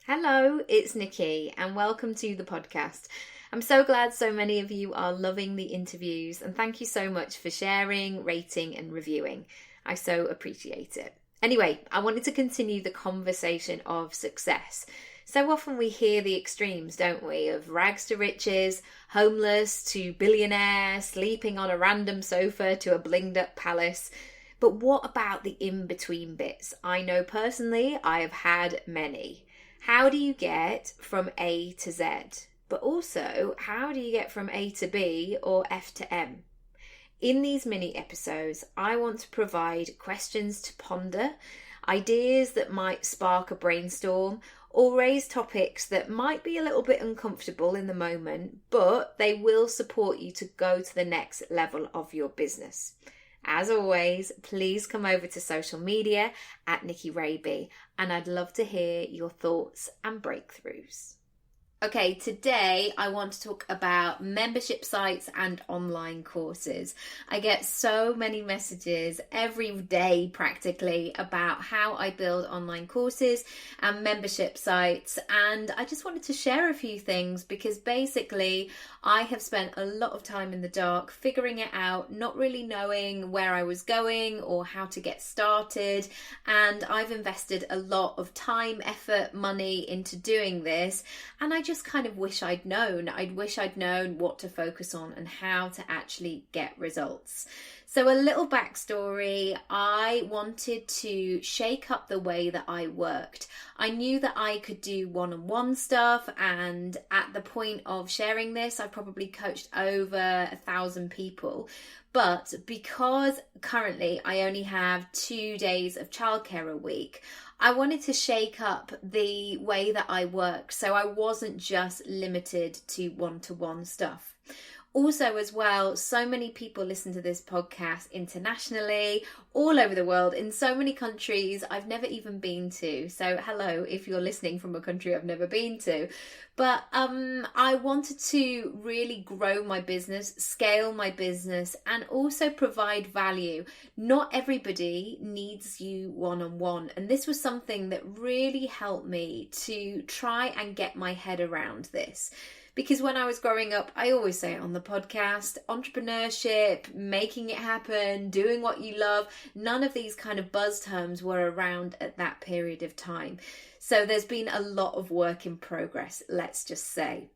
Hello, it's Nikki and welcome to the podcast. I'm so glad so many of you are loving the interviews and thank you so much for sharing, rating and reviewing. I so appreciate it. Anyway, I wanted to continue the conversation of success. So often we hear the extremes, don't we, of rags to riches, homeless to billionaire, sleeping on a random sofa to a blinged up palace. But what about the in-between bits? I know personally I have had many. How do you get from A to Z? But also, how do you get from A to B or F to M? In these mini episodes, I want to provide questions to ponder, ideas that might spark a brainstorm, or raise topics that might be a little bit uncomfortable in the moment, but they will support you to go to the next level of your business. As always, please come over to social media at Nikki Raby, and I'd love to hear your thoughts and breakthroughs. Okay, today I want to talk about membership sites and online courses. I get so many messages every day practically about how I build online courses and membership sites, and I just wanted to share a few things because basically I have spent a lot of time in the dark figuring it out, not really knowing where I was going or how to get started, and I've invested a lot of time, effort, money into doing this, and I just kind of wish I'd known. I wish I'd known what to focus on and how to actually get results. So a little backstory, I wanted to shake up the way that I worked. I knew that I could do one-on-one stuff, and at the point of sharing this, I probably coached over 1,000 people. But because currently I only have 2 days of childcare a week, I wanted to shake up the way that I work so I wasn't just limited to one-to-one stuff. Also, as well, so many people listen to this podcast internationally, all over the world, in so many countries I've never even been to. So hello, if you're listening from a country I've never been to. But I wanted to really grow my business, scale my business, and also provide value. Not everybody needs you one-on-one. And this was something that really helped me to try and get my head around this. Because when I was growing up, I always say it on the podcast, entrepreneurship, making it happen, doing what you love, none of these kind of buzz terms were around at that period of time. So there's been a lot of work in progress, let's just say.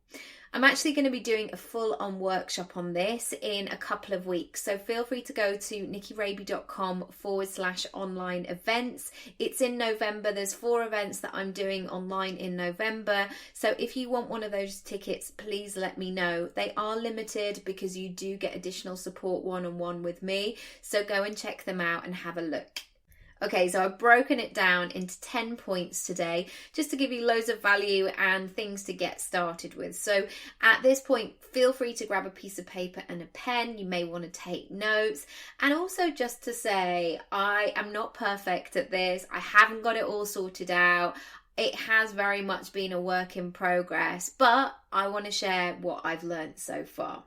I'm actually going to be doing a full-on workshop on this in a couple of weeks. So feel free to go to nikkiraby.com/online events. It's in November. There's 4 events that I'm doing online in November. So if you want one of those tickets, please let me know. They are limited because you do get additional support one-on-one with me. So go and check them out and have a look. Okay, so I've broken it down into 10 points today, just to give you loads of value and things to get started with. So at this point, feel free to grab a piece of paper and a pen. You may want to take notes. And also just to say, I am not perfect at this. I haven't got it all sorted out. It has very much been a work in progress, but I want to share what I've learned so far.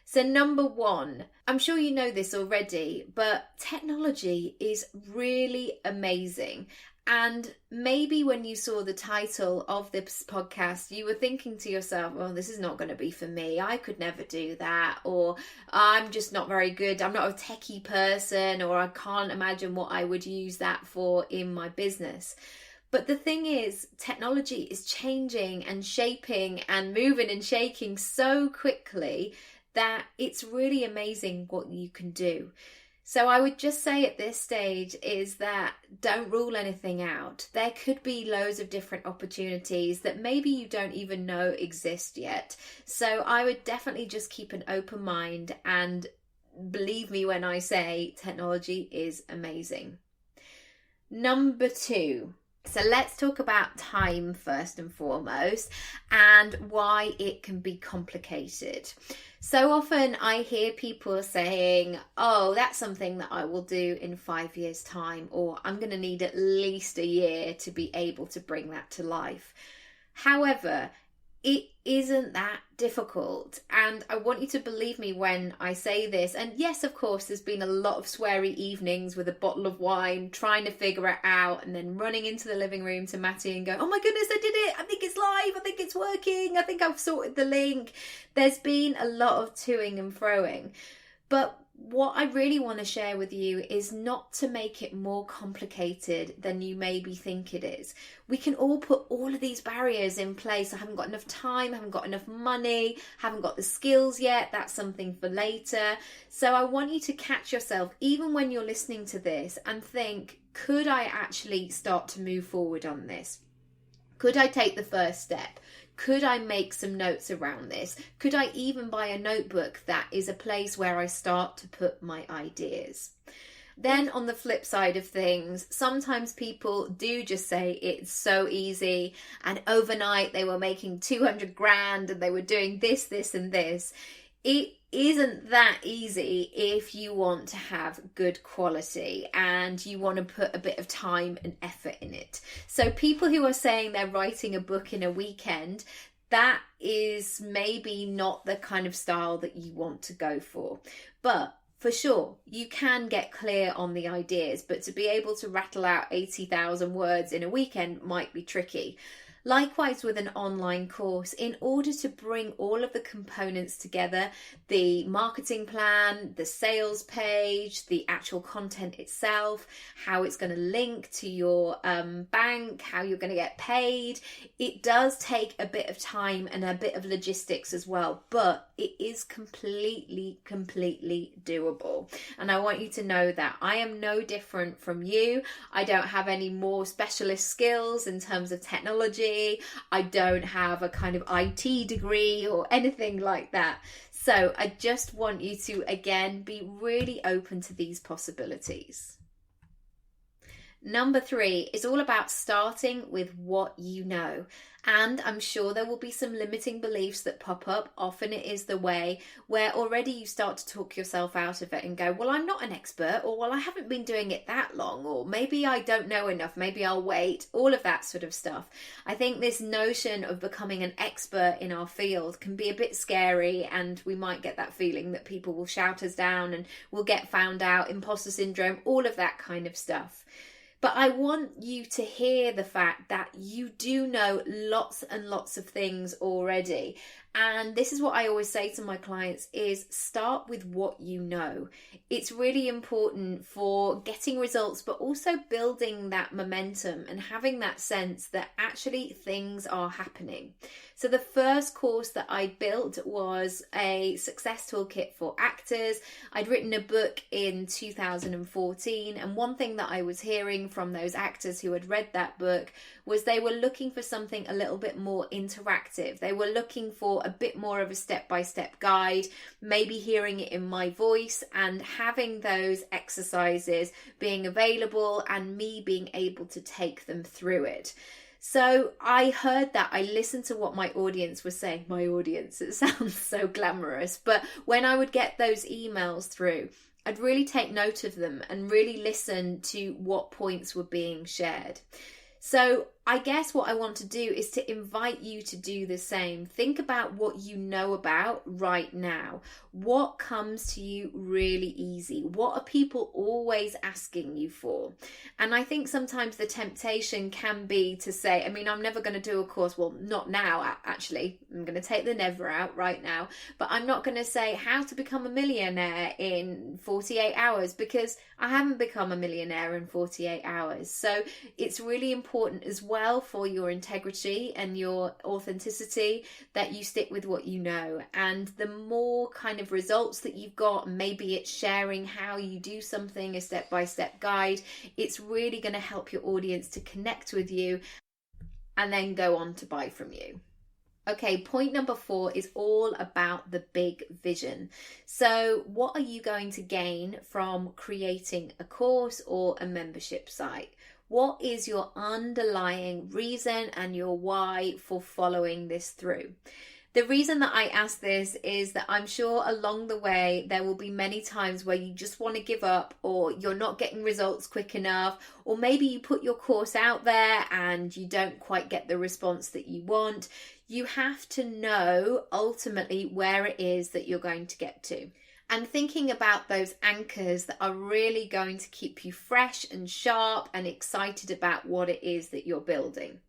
So number 1, I'm sure you know this already, but technology is really amazing. And maybe when you saw the title of this podcast, you were thinking to yourself, oh, this is not going to be for me. I could never do that. Or I'm just not very good. I'm not a techie person, or I can't imagine what I would use that for in my business. But the thing is, technology is changing and shaping and moving and shaking so quickly that it's really amazing what you can do. So I would just say at this stage is that don't rule anything out. There could be loads of different opportunities that maybe you don't even know exist yet. So I would definitely just keep an open mind, and believe me when I say technology is amazing. Number 2. So let's talk about time first and foremost, and why it can be complicated. So often I hear people saying, oh, that's something that I will do in 5 years' time, or I'm going to need at least a year to be able to bring that to life. However, It isn't that difficult, and I want you to believe me when I say this. And yes, of course, there's been a lot of sweary evenings with a bottle of wine trying to figure it out, and then running into the living room to Matty and go, oh my goodness, I did it, I think it's live, I think it's working, I think I've sorted the link. There's been a lot of toing and froing, but what I really want to share with you is not to make it more complicated than you maybe think it is. We can all put all of these barriers in place. I haven't got enough time, I haven't got enough money, haven't got the skills yet, that's something for later. So I want you to catch yourself, even when you're listening to this, and think, could I actually start to move forward on this? Could I take the first step? Could I make some notes around this? Could I even buy a notebook that is a place where I start to put my ideas? Then on the flip side of things, sometimes people do just say it's so easy, and overnight they were making 200 grand and they were doing this, this and this. It isn't that easy if you want to have good quality and you want to put a bit of time and effort in it. So people who are saying they're writing a book in a weekend, that is maybe not the kind of style that you want to go for. But for sure, you can get clear on the ideas, but to be able to rattle out 80,000 words in a weekend might be tricky. Likewise with an online course, in order to bring all of the components together, the marketing plan, the sales page, the actual content itself, how it's going to link to your bank, how you're going to get paid, it does take a bit of time and a bit of logistics as well, but it is completely doable. And I want you to know that I am no different from you. I don't have any more specialist skills in terms of technology. I don't have a kind of IT degree or anything like that. So I just want you to, again, be really open to these possibilities. Number 3 is all about starting with what you know. And I'm sure there will be some limiting beliefs that pop up. Often it is the way where already you start to talk yourself out of it and go, well, I'm not an expert, or well, I haven't been doing it that long, or maybe I don't know enough, maybe I'll wait, all of that sort of stuff. I think this notion of becoming an expert in our field can be a bit scary, and we might get that feeling that people will shout us down and we'll get found out, imposter syndrome, all of that kind of stuff. But I want you to hear the fact that you do know lots and lots of things already. And this is what I always say to my clients is start with what you know. It's really important for getting results, but also building that momentum and having that sense that actually things are happening. So the first course that I built was a success toolkit for actors. I'd written a book in 2014, and one thing that I was hearing from those actors who had read that book was they were looking for something a little bit more interactive. They were looking for a bit more of a step-by-step guide, maybe hearing it in my voice and having those exercises being available and me being able to take them through it. So I heard that, I listened to what my audience was saying. My audience, it sounds so glamorous, but when I would get those emails through, I'd really take note of them and really listen to what points were being shared. So I guess what I want to do is to invite you to do the same. Think about what you know about right now. What comes to you really easy? What are people always asking you for? And I think sometimes the temptation can be to say, I mean, I'm never going to do a course. Well, not now, actually. I'm going to take the never out right now. But I'm not going to say how to become a millionaire in 48 hours because I haven't become a millionaire in 48 hours. So it's really important as well for your integrity and your authenticity that you stick with what you know. And the more kind of results that you've got, maybe it's sharing how you do something, a step-by-step guide, it's really going to help your audience to connect with you and then go on to buy from you. Okay, point number 4 is all about the big vision. So what are you going to gain from creating a course or a membership site? What is your underlying reason and your why for following this through? The reason that I ask this is that I'm sure along the way there will be many times where you just want to give up, or you're not getting results quick enough, or maybe you put your course out there and you don't quite get the response that you want. You have to know ultimately where it is that you're going to get to. And thinking about those anchors that are really going to keep you fresh and sharp and excited about what it is that you're building.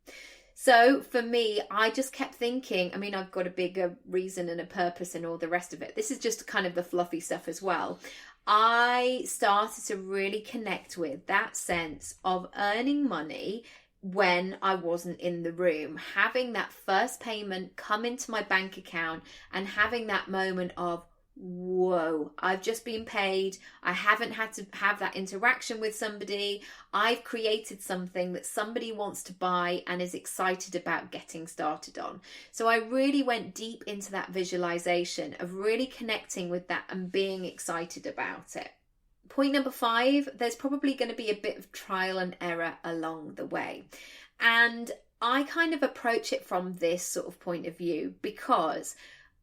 So for me, I just kept thinking, I mean, I've got a bigger reason and a purpose and all the rest of it. This is just kind of the fluffy stuff as well. I started to really connect with that sense of earning money when I wasn't in the room, having that first payment come into my bank account and having that moment of, whoa, I've just been paid. I haven't had to have that interaction with somebody. I've created something that somebody wants to buy and is excited about getting started on. So I really went deep into that visualization of really connecting with that and being excited about it. Point number 5, there's probably going to be a bit of trial and error along the way. And I kind of approach it from this sort of point of view, because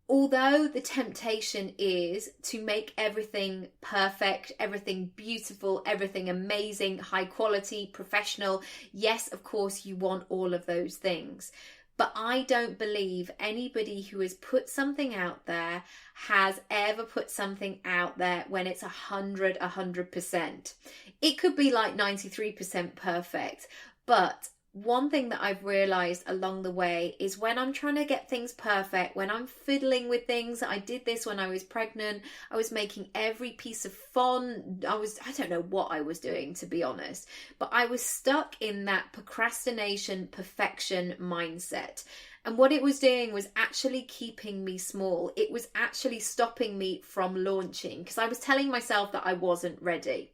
although the temptation is to make everything perfect, everything beautiful, everything amazing, high quality, professional, yes, of course, you want all of those things. But I don't believe anybody who has put something out there has ever put something out there when it's 100%. It could be like 93% perfect, but one thing that I've realized along the way is when I'm trying to get things perfect, when I'm fiddling with things, I did this when I was pregnant, I was making every piece of font, I don't know what I was doing, to be honest, but I was stuck in that procrastination, perfection mindset. And what it was doing was actually keeping me small. It was actually stopping me from launching because I was telling myself that I wasn't ready.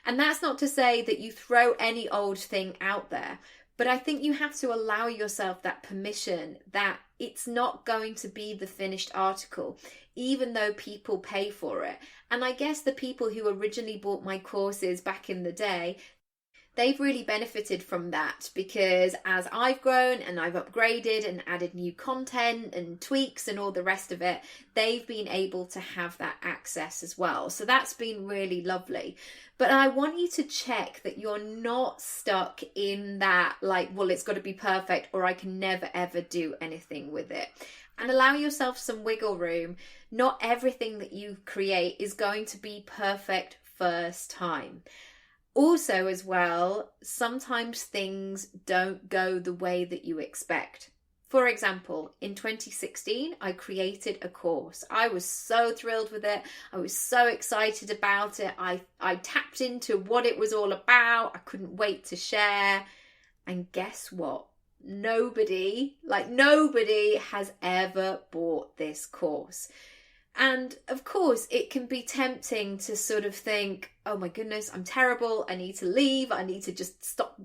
And that's not to say that you throw any old thing out there. But I think you have to allow yourself that permission that it's not going to be the finished article, even though people pay for it. And I guess the people who originally bought my courses back in the day, they've really benefited from that, because as I've grown and I've upgraded and added new content and tweaks and all the rest of it, they've been able to have that access as well. So that's been really lovely. But I want you to check that you're not stuck in that, like, well, it's got to be perfect or I can never ever do anything with it. And allow yourself some wiggle room. Not everything that you create is going to be perfect first time. Also, as well, sometimes things don't go the way that you expect. For example, in 2016, I created a course. I was so thrilled with it. I was so excited about it. I tapped into what it was all about. I couldn't wait to share. And guess what? Nobody has ever bought this course. And of course, it can be tempting to sort of think, oh my goodness, I'm terrible. I need to leave. I need to just stop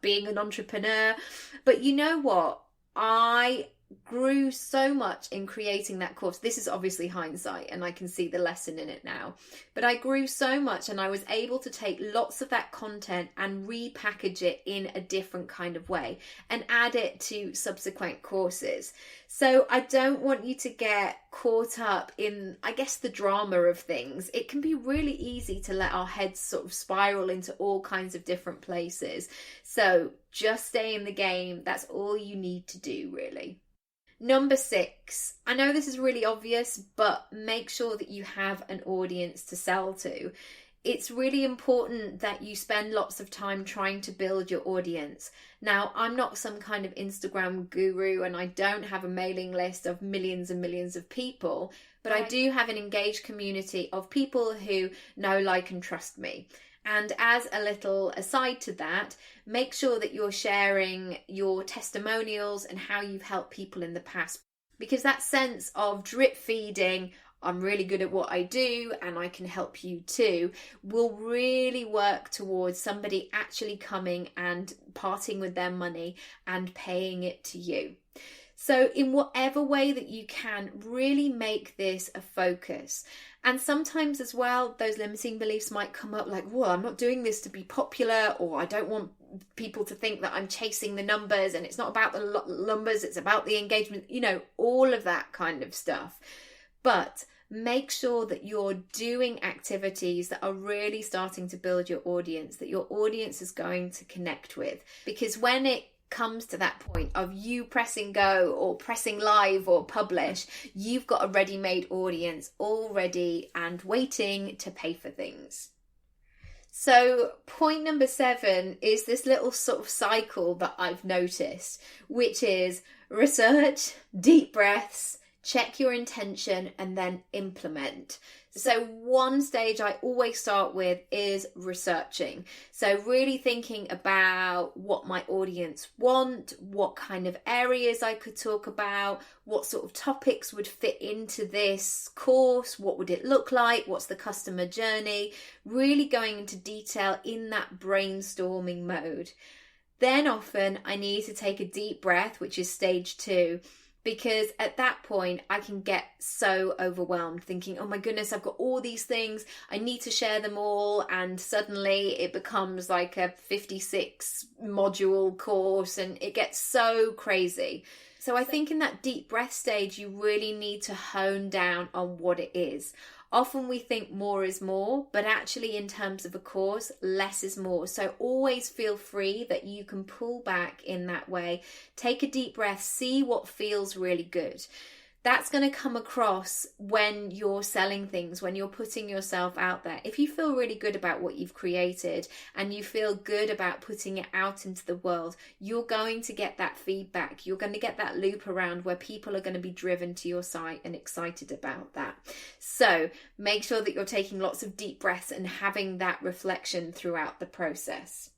being an entrepreneur. But you know what? I grew so much in creating that course. This is obviously hindsight and I can see the lesson in it now. But I grew so much and I was able to take lots of that content and repackage it in a different kind of way and add it to subsequent courses. So I don't want you to get caught up in, I guess, the drama of things. It can be really easy to let our heads sort of spiral into all kinds of different places. So just stay in the game. That's all you need to do, really. Number 6, I know this is really obvious, but make sure that you have an audience to sell to. It's really important that you spend lots of time trying to build your audience. Now, I'm not some kind of Instagram guru and I don't have a mailing list of millions and millions of people, but I do have an engaged community of people who know, like, and trust me. And as a little aside to that, make sure that you're sharing your testimonials and how you've helped people in the past. Because that sense of drip feeding, I'm really good at what I do and I can help you too, will really work towards somebody actually coming and parting with their money and paying it to you. So in whatever way that you can, really make this a focus. And sometimes as well, those limiting beliefs might come up like, well, I'm not doing this to be popular, or I don't want people to think that I'm chasing the numbers and it's not about the numbers, it's about the engagement, all of that kind of stuff. But make sure that you're doing activities that are really starting to build your audience, that your audience is going to connect with. Because when it comes to that point of you pressing go or pressing live or publish, you've got a ready-made audience already and waiting to pay for things. So point number 7 is this little sort of cycle that I've noticed, which is research, deep breaths, check your intention, and then implement. So one stage I always start with is researching. So really thinking about what my audience want, what kind of areas I could talk about, what sort of topics would fit into this course, what would it look like, what's the customer journey, really going into detail in that brainstorming mode. Then often I need to take a deep breath, which is stage 2. Because at that point, I can get so overwhelmed thinking, oh my goodness, I've got all these things, I need to share them all. And suddenly it becomes like a 56 module course and it gets so crazy. So I think in that deep breath stage, you really need to hone down on what it is. Often we think more is more, but actually in terms of a course, less is more. So always feel free that you can pull back in that way. Take a deep breath, see what feels really good. That's going to come across when you're selling things, when you're putting yourself out there. If you feel really good about what you've created and you feel good about putting it out into the world, you're going to get that feedback. You're going to get that loop around where people are going to be driven to your site and excited about that. So make sure that you're taking lots of deep breaths and having that reflection throughout the process.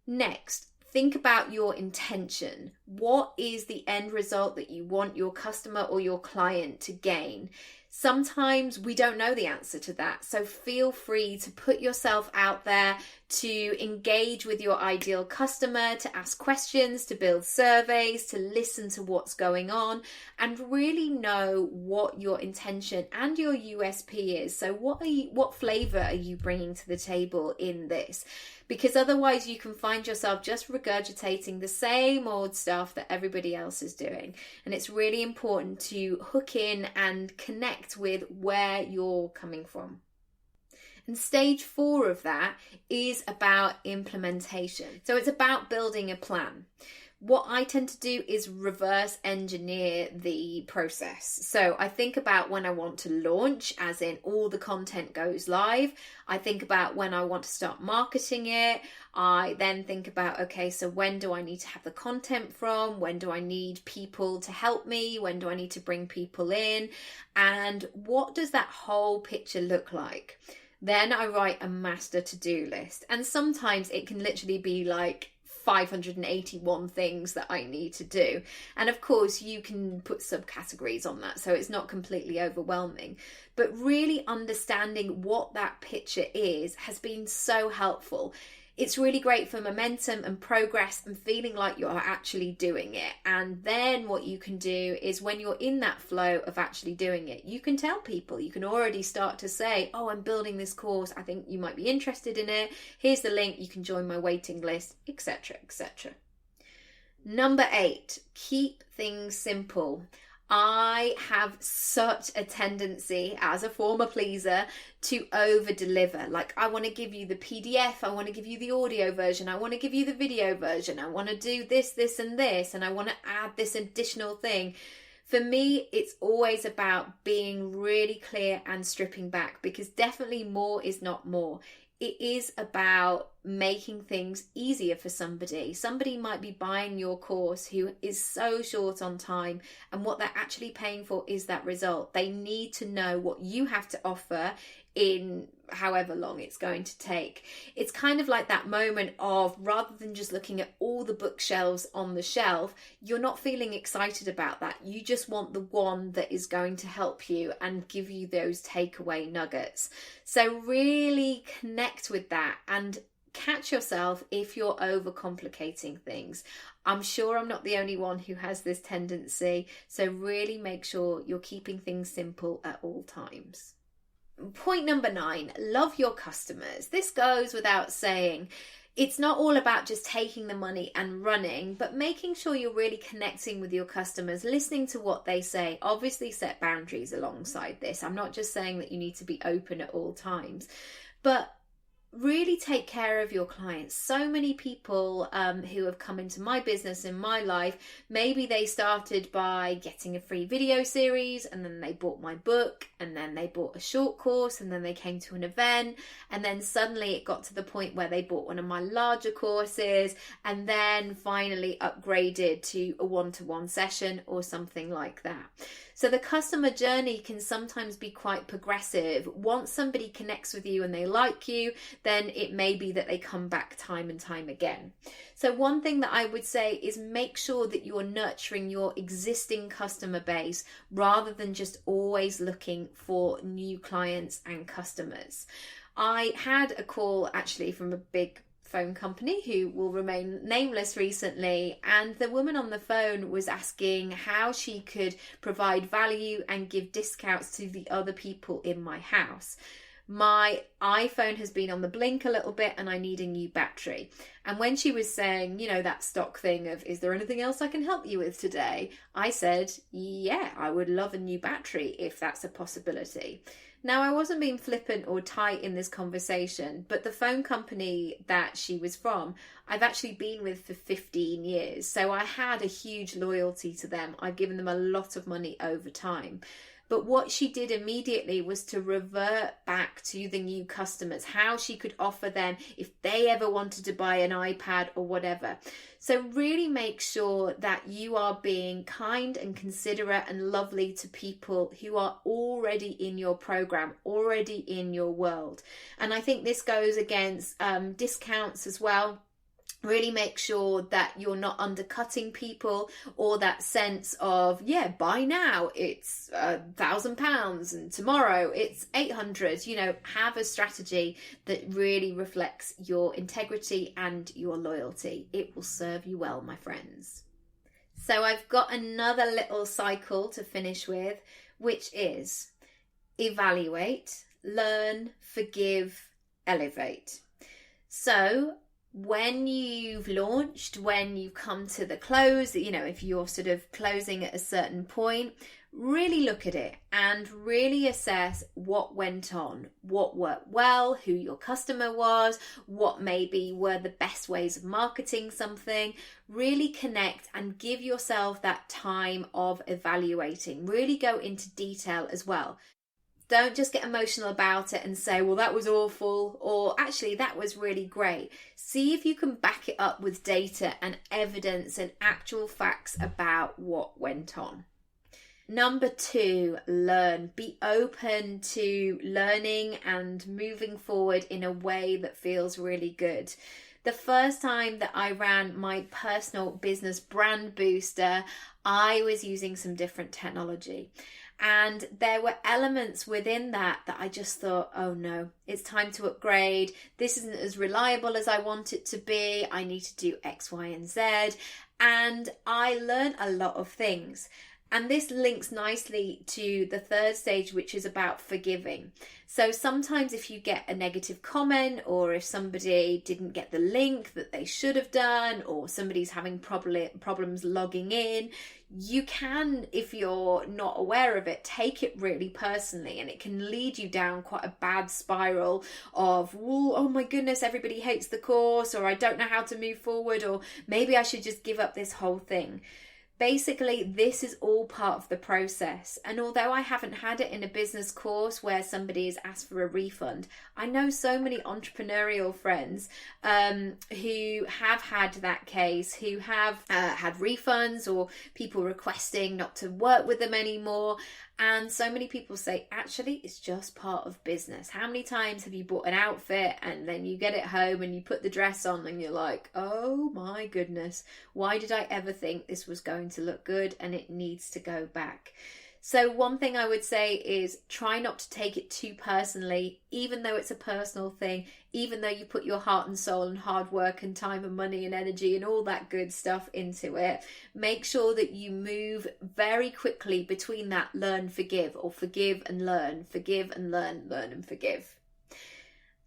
Next, think about your intention. What is the end result that you want your customer or your client to gain? Sometimes we don't know the answer to that. So feel free to put yourself out there, to engage with your ideal customer, to ask questions, to build surveys, to listen to what's going on, and really know what your intention and your USP is. So what flavor are you bringing to the table in this? Because otherwise you can find yourself just regurgitating the same old stuff that everybody else is doing. And it's really important to hook in and connect with where you're coming from. And stage 4 of that is about implementation. So it's about building a plan. What I tend to do is reverse engineer the process. So I think about when I want to launch, as in all the content goes live. I think about when I want to start marketing it. I then think about, okay, so when do I need to have the content from? When do I need people to help me? When do I need to bring people in? And what does that whole picture look like? Then I write a master to-do list. And sometimes it can literally be like 581 things that I need to do. And of course, you can put subcategories on that, so it's not completely overwhelming. But really understanding what that picture is has been so helpful. It's really great for momentum and progress and feeling like you're actually doing it. And then what you can do is when you're in that flow of actually doing it, you can tell people, you can already start to say, oh, I'm building this course. I think you might be interested in it. Here's the link. You can join my waiting list, etc., etc. Number 8, keep things simple. I have such a tendency as a former pleaser to over deliver. Like, I want to give you the PDF, I want to give you the audio version, I want to give you the video version, I want to do this, this and this, and I want to add this additional thing. For me, it's always about being really clear and stripping back, because definitely more is not more. It is about making things easier for somebody. Somebody might be buying your course who is so short on time, and what they're actually paying for is that result. They need to know what you have to offer in however long it's going to take. It's kind of like that moment of, rather than just looking at all the bookshelves on the shelf, you're not feeling excited about that. You just want the one that is going to help you and give you those takeaway nuggets. So really connect with that and catch yourself if you're overcomplicating things. I'm sure I'm not the only one who has this tendency. So really make sure you're keeping things simple at all times. Point number 9, love your customers. This goes without saying. it's not all about just taking the money and running, but making sure you're really connecting with your customers, listening to what they say. Obviously, set boundaries alongside this. I'm not just saying that you need to be open at all times, but really take care of your clients. So many people who have come into my business, in my life, maybe they started by getting a free video series, and then they bought my book, and then they bought a short course, and then they came to an event, and then suddenly it got to the point where they bought one of my larger courses, and then finally upgraded to a one-to-one session or something like that. So the customer journey can sometimes be quite progressive. Once somebody connects with you and they like you, then it may be that they come back time and time again. So one thing that I would say is make sure that you're nurturing your existing customer base rather than just always looking for new clients and customers. I had a call actually from a big phone company who will remain nameless recently, and the woman on the phone was asking how she could provide value and give discounts to the other people in my house. My iPhone has been on the blink a little bit and I need a new battery. And when she was saying, you know, that stock thing of, is there anything else I can help you with today? I said, yeah, I would love a new battery if that's a possibility. Now, I wasn't being flippant or tight in this conversation, but the phone company that she was from, I've actually been with for 15 years. So I had a huge loyalty to them. I've given them a lot of money over time. But what she did immediately was to revert back to the new customers, how she could offer them if they ever wanted to buy an iPad or whatever. So really make sure that you are being kind and considerate and lovely to people who are already in your program, already in your world. And I think this goes against discounts as well. Really make sure that you're not undercutting people, or that sense of, yeah, buy now, it's £1,000 and tomorrow it's 800. You know, have a strategy that really reflects your integrity and your loyalty. It will serve you well, my friends. So I've got another little cycle to finish with, which is evaluate, learn, forgive, elevate. So when you've launched, when you come to the close, you know, if you're sort of closing at a certain point, really look at it and really assess what went on, what worked well, who your customer was, what maybe were the best ways of marketing something. Really connect and give yourself that time of evaluating. Really go into detail as well. Don't just get emotional about it and say, well, that was awful, or actually that was really great. See if you can back it up with data and evidence and actual facts about what went on. Number 2, learn. Be open to learning and moving forward in a way that feels really good. The first time that I ran my personal business brand booster, I was using some different technology. And there were elements within that I just thought, oh no, it's time to upgrade. This isn't as reliable as I want it to be. I need to do X, Y, and Z. And I learned a lot of things. And this links nicely to the third stage, which is about forgiving. So sometimes if you get a negative comment, or if somebody didn't get the link that they should have done, or somebody's having problems logging in, you can, if you're not aware of it, take it really personally, and it can lead you down quite a bad spiral of, oh my goodness, everybody hates the course, or I don't know how to move forward, or maybe I should just give up this whole thing. Basically, this is all part of the process. And although I haven't had it in a business course where somebody has asked for a refund, I know so many entrepreneurial friends who have had that case, who have had refunds or people requesting not to work with them anymore. And so many people say, actually, it's just part of business. How many times have you bought an outfit and then you get it home and you put the dress on and you're like, oh my goodness, why did I ever think this was going to look good, and it needs to go back? So one thing I would say is try not to take it too personally, even though it's a personal thing, even though you put your heart and soul and hard work and time and money and energy and all that good stuff into it. Make sure that you move very quickly between that learn, forgive, or forgive and learn, learn and forgive.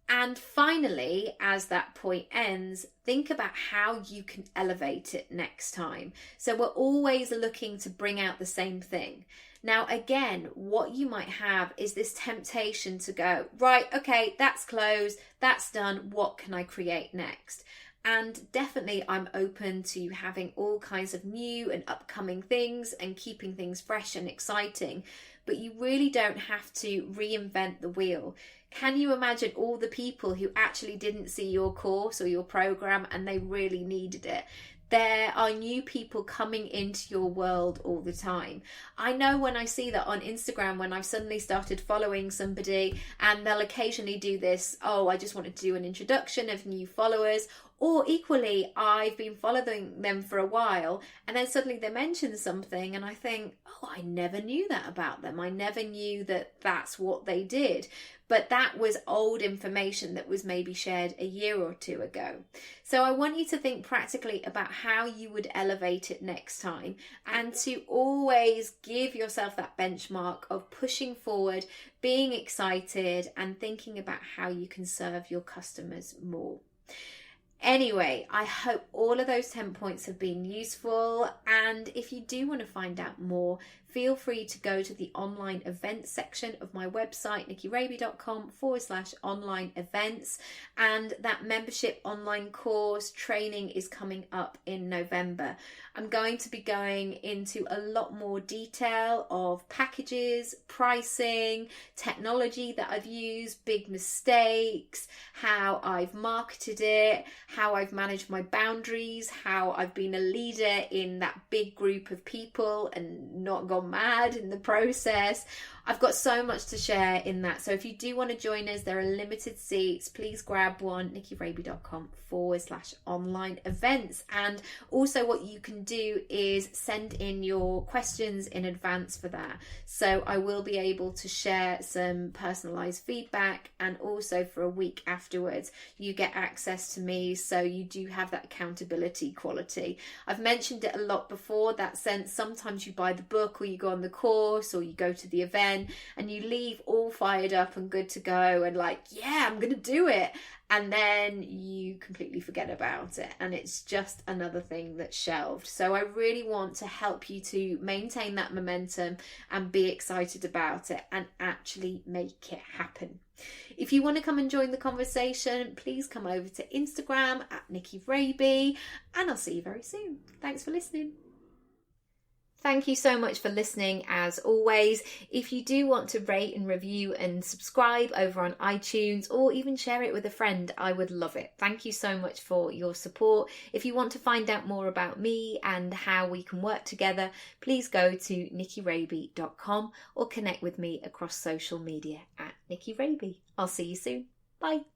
And finally, as that point ends, think about how you can elevate it next time. So we're always looking to bring out the same thing. Now, again, what you might have is this temptation to go, right, okay, that's closed, that's done, what can I create next? And definitely I'm open to having all kinds of new and upcoming things and keeping things fresh and exciting. But you really don't have to reinvent the wheel. Can you imagine all the people who actually didn't see your course or your program and they really needed it? There are new people coming into your world all the time. I know when I see that on Instagram, when I've suddenly started following somebody and they'll occasionally do this, oh, I just wanted to do an introduction of new followers. Or equally, I've been following them for a while and then suddenly they mention something and I think, oh, I never knew that about them. I never knew that that's what they did. But that was old information that was maybe shared a year or two ago. So I want you to think practically about how you would elevate it next time and to always give yourself that benchmark of pushing forward, being excited and thinking about how you can serve your customers more. Anyway, I hope all of those 10 points have been useful, and if you do want to find out more, feel free to go to the online events section of my website, nikkiraby.com/online events, and that membership online course training is coming up in November. I'm going to be going into a lot more detail of packages, pricing, technology that I've used, big mistakes, how I've marketed it, how I've managed my boundaries, how I've been a leader in that big group of people and not gone mad in the process. I've got so much to share in that. So if you do want to join us, there are limited seats. Please grab one, nikkiraby.com/online events. And also what you can do is send in your questions in advance for that. So I will be able to share some personalized feedback, and also for a week afterwards, you get access to me. So you do have that accountability quality. I've mentioned it a lot before, that sense sometimes you buy the book or you go on the course or you go to the event and you leave all fired up and good to go and like, yeah, I'm gonna do it, and then you completely forget about it and it's just another thing that's shelved. So I really want to help you to maintain that momentum and be excited about it and actually make it happen. If you want to come and join the conversation, please come over to Instagram at Nikki Raby, and I'll see you very soon. Thanks for listening. Thank you so much for listening as always. If you do want to rate and review and subscribe over on iTunes or even share it with a friend, I would love it. Thank you so much for your support. If you want to find out more about me and how we can work together, please go to nikkiraby.com or connect with me across social media at Nikki Raby. I'll see you soon. Bye.